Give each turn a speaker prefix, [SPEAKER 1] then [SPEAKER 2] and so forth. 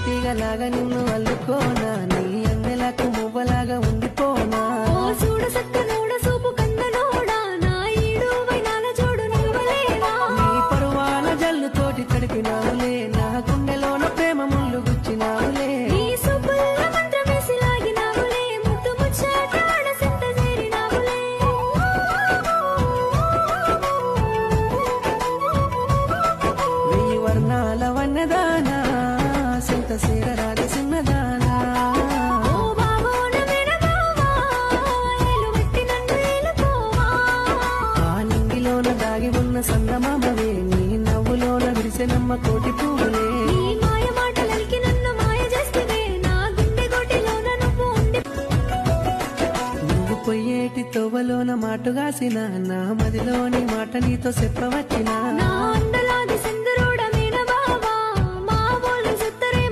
[SPEAKER 1] తీగలాగా నిన్ను అల్లుకోనా నీ అందెలకు మువ్వలాగా ఉండిపోనా
[SPEAKER 2] ఓ చూడ సక్క నోడ సూపు కందనోడా నా ఈడు వైనాల జోడు నిలవలేనా
[SPEAKER 1] నీ పరువాల జల్లుతోటి తడిపినావులే నా గుండెలోన ప్రేమ ముళ్ళు గుచ్చినావులే
[SPEAKER 2] నీ సూపుల్ల మంత్రమేసి లాగినావులే ముద్దు ముచ్చాటాడ సింత చేరినావులే
[SPEAKER 1] వెయ్యి వర్ణాల వన్నదానా సింత సేరరాది సిన్నదానా
[SPEAKER 2] ఓ బావోన వినబావా ఏలు వెట్టి నన్ను ఏలుకోవా
[SPEAKER 1] ఆ నింగిలోన దాగి ఉన్న సందమామవే నీ నవ్వులోన విరిసెనమ్మ కోటి పువ్వులే
[SPEAKER 2] నీ మాయ మాటలకి నన్ను మాయ చేస్తేనే నా గుండె గోటిలోన నువ్వు ఉండి
[SPEAKER 1] నువ్వు పొయ్యేటి తోవలోన మాటుగాసిన నా మదిలోని మాట నీతో చెప్పవచ్చినా
[SPEAKER 2] నా అండలాది సింధు